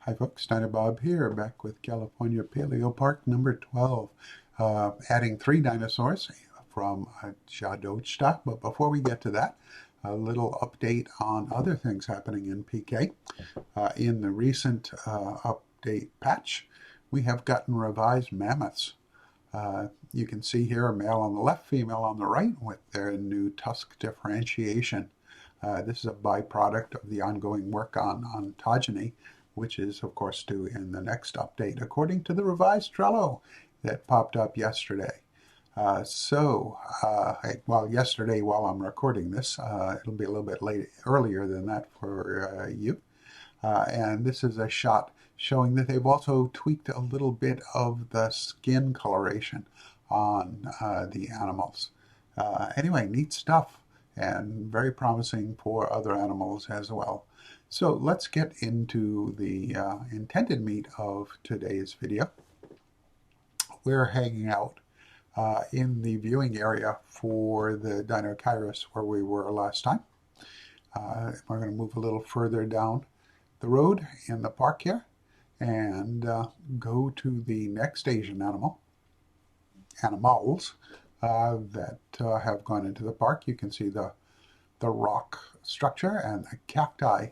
Hi folks, Dino Bob here, back with California Paleopark number 12, adding 3 dinosaurs from Djadochta. But before we get to that, a little update on other things happening in PK. In the recent update patch, we have gotten revised mammoths. You can see here a male on the left, female on the right, with their new tusk differentiation. This is a byproduct of the ongoing work on ontogeny, which is, of course, due in the next update, according to the revised Trello that popped up yesterday. Yesterday while I'm recording this, it'll be a little bit earlier than that for you. And this is a shot showing that they've also tweaked a little bit of the skin coloration on the animals. Anyway, neat stuff and very promising for other animals as well. So let's get into the intended meat of today's video. We're hanging out in the viewing area for the Dinosaurus where we were last time. We're going to move a little further down the road in the park here and go to the next Asian animals that have gone into the park. You can see the rock structure and the cacti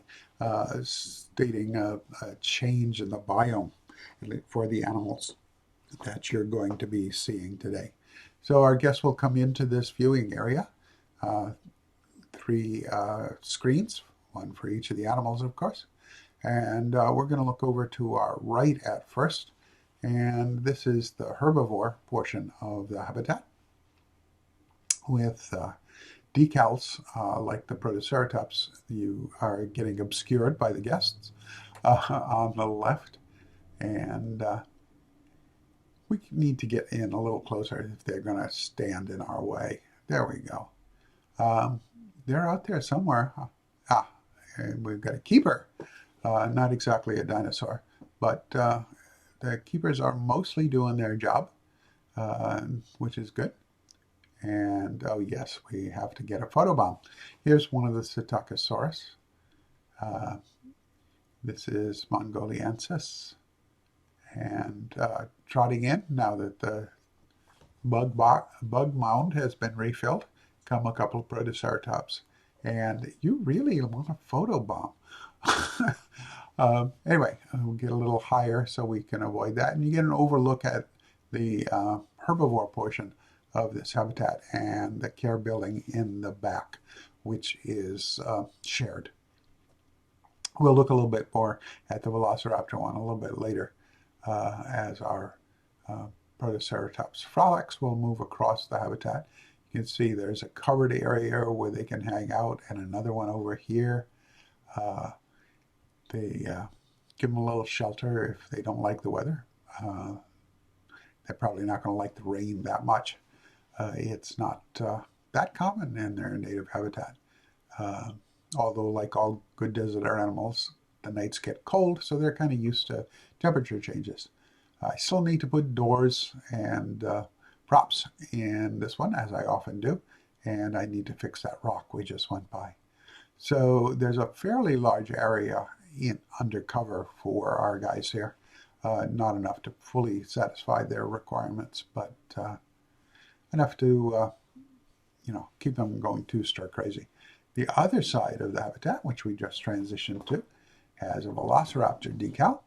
stating a change in the biome for the animals that you're going to be seeing today. So our guests will come into this viewing area. 3 screens, one for each of the animals, of course. And we're going to look over to our right at first. And this is the herbivore portion of the habitat with decals like the Protoceratops. You are getting obscured by the guests on the left. And we need to get in a little closer if they're going to stand in our way. There we go. They're out there somewhere. And we've got a keeper. Not exactly a dinosaur, but the keepers are mostly doing their job, which is good. And oh yes, we have to get a photobomb. Here's one of the Psittacosaurus. This is Mongoliensis. And trotting in, now that the bug mound has been refilled, come a couple of Protoceratops. And you really want a photobomb. Anyway, we'll get a little higher so we can avoid that. And you get an overlook at the herbivore portion of this habitat and the care building in the back, which is shared. We'll look a little bit more at the Velociraptor one a little bit later as our Protoceratops frolics will move across the habitat. You can see there's a covered area where they can hang out and another one over here. They give them a little shelter if they don't like the weather. They're probably not going to like the rain that much. It's not that common in their native habitat. Although, like all good desert animals, the nights get cold, so they're kind of used to temperature changes. I still need to put doors and props in this one, as I often do, and I need to fix that rock we just went by. So there's a fairly large area undercover for our guys here. Not enough to fully satisfy their requirements, but enough to keep them going too stir crazy. The other side of the habitat, which we just transitioned to, has a Velociraptor decal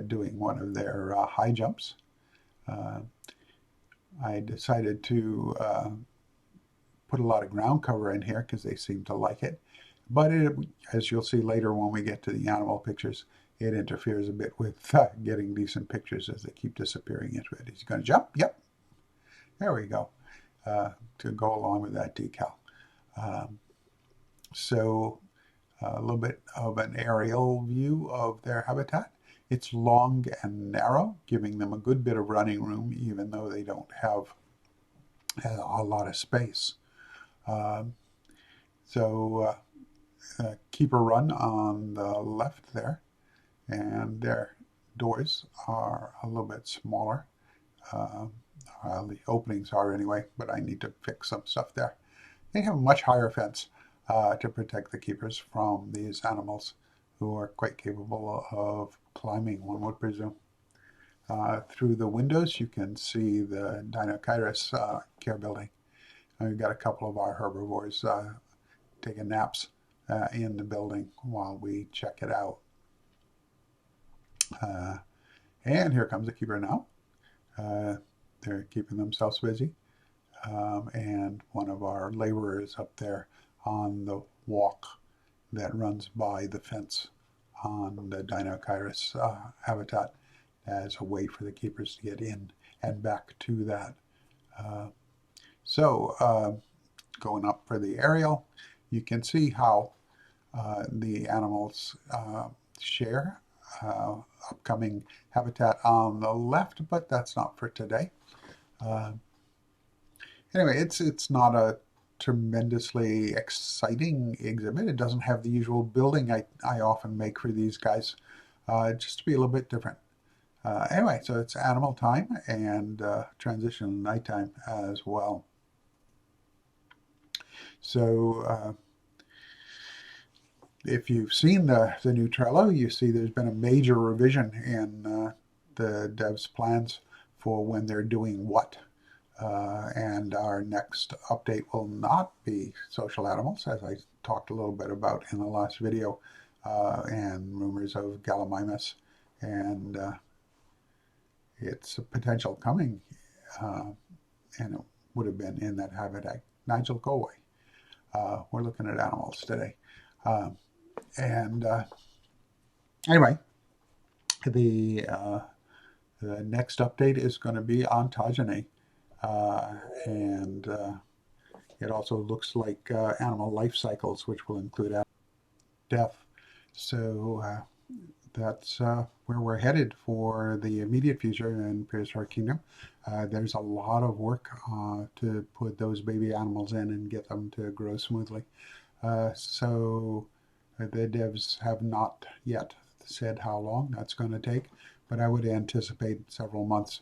doing one of their high jumps. I decided to put a lot of ground cover in here because they seem to like it. But as you'll see later when we get to the animal pictures, it interferes a bit with getting decent pictures as they keep disappearing into it. Is he going to jump? Yep. There we go. To go along with that decal. So a little bit of an aerial view of their habitat. It's long and narrow, giving them a good bit of running room, even though they don't have a lot of space. Keep a run on the left there, and their doors are a little bit smaller. The openings are anyway, but I need to fix some stuff there. They have a much higher fence to protect the keepers from these animals who are quite capable of climbing, one would presume. Through the windows, you can see the Dinochirus care building. We've got a couple of our herbivores taking naps in the building while we check it out. And here comes the keeper now. They're keeping themselves busy. And one of our laborers up there on the walk that runs by the fence on the Dinochirus habitat as a way for the keepers to get in and back to that. Going up for the aerial, you can see how the animals share upcoming habitat on the left, but that's not for today. Anyway, it's not a tremendously exciting exhibit. It doesn't have the usual building I often make for these guys, just to be a little bit different. Anyway, so it's animal time and transition nighttime as well. So if you've seen the new Trello, you see there's been a major revision in the devs' plans for when they're doing what. And our next update will not be social animals, as I talked a little bit about in the last video, and rumors of Gallimimus and its potential coming, and it would have been in that habitat. Nigel, go away. We're looking at animals today. Anyway, the next update is going to be ontogeny. It also looks like animal life cycles, which will include death. So that's where we're headed for the immediate future in Prehistoric Kingdom. There's a lot of work to put those baby animals in and get them to grow smoothly. So the devs have not yet said how long that's going to take, but I would anticipate several months.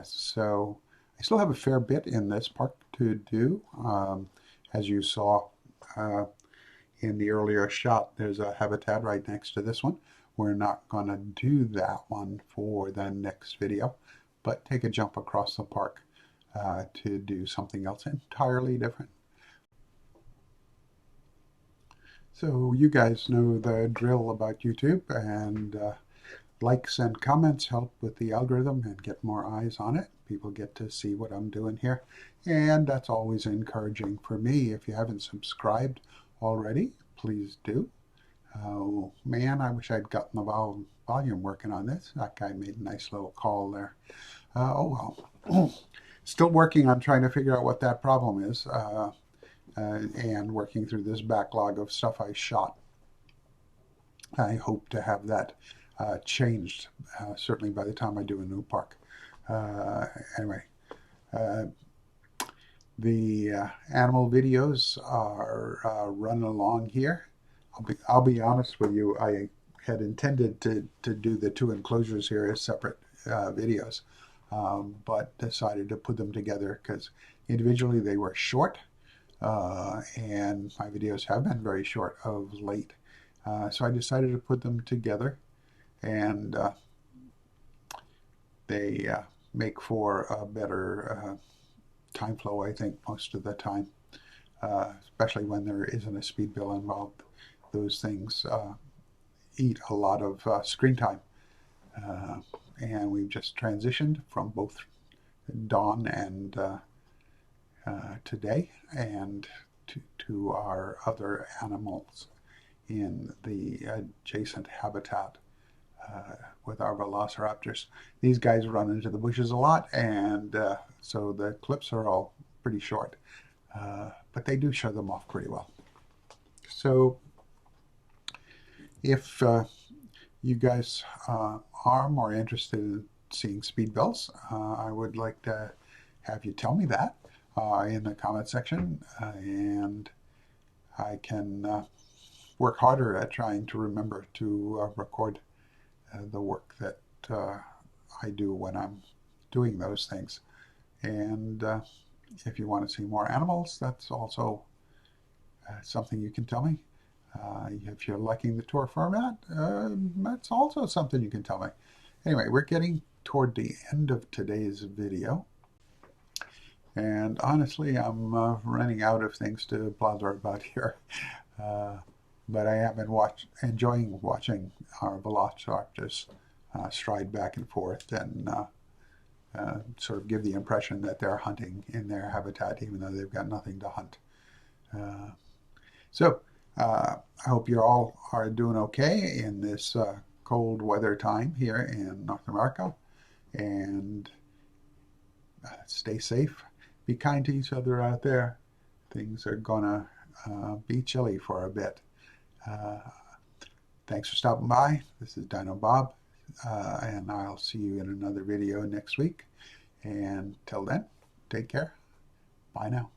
So I still have a fair bit in this park to do. As you saw in the earlier shot, there's a habitat right next to this one. We're not going to do that one for the next video, but take a jump across the park to do something else entirely different. So you guys know the drill about YouTube, and likes and comments help with the algorithm and get more eyes on it. People get to see what I'm doing here, and that's always encouraging for me. If you haven't subscribed already, please do. Oh man, I wish I'd gotten the volume working on this. That guy made a nice little call there. Oh well. Still working on trying to figure out what that problem is, and working through this backlog of stuff I shot. I hope to have that changed, certainly by the time I do a new park. Anyway, the animal videos are running along here. I'll be honest with you, I had intended to do the two enclosures here as separate videos, but decided to put them together because individually they were short, and my videos have been very short of late. So I decided to put them together, and they make for a better time flow, I think, most of the time, especially when there isn't a speed bill involved. Those things eat a lot of screen time, and we've just transitioned from both dawn and today and to our other animals in the adjacent habitat with our Velociraptors. These guys run into the bushes a lot, and so the clips are all pretty short, but they do show them off pretty well. So if you guys are more interested in seeing speed bills, I would like to have you tell me that in the comment section, and I can work harder at trying to remember to record the work that I do when I'm doing those things. And if you want to see more animals, that's also something you can tell me. If you're liking the tour format, that's also something you can tell me. Anyway, we're getting toward the end of today's video. And honestly, I'm running out of things to blather about here. But I have been enjoying watching our Velociraptors stride back and forth and sort of give the impression that they're hunting in their habitat, even though they've got nothing to hunt. So I hope you all are doing okay in this cold weather time here in North America. And stay safe. Be kind to each other out there. Things are gonna be chilly for a bit. Thanks for stopping by. This is Dino Bob, and I'll see you in another video next week. And till then, take care. Bye now.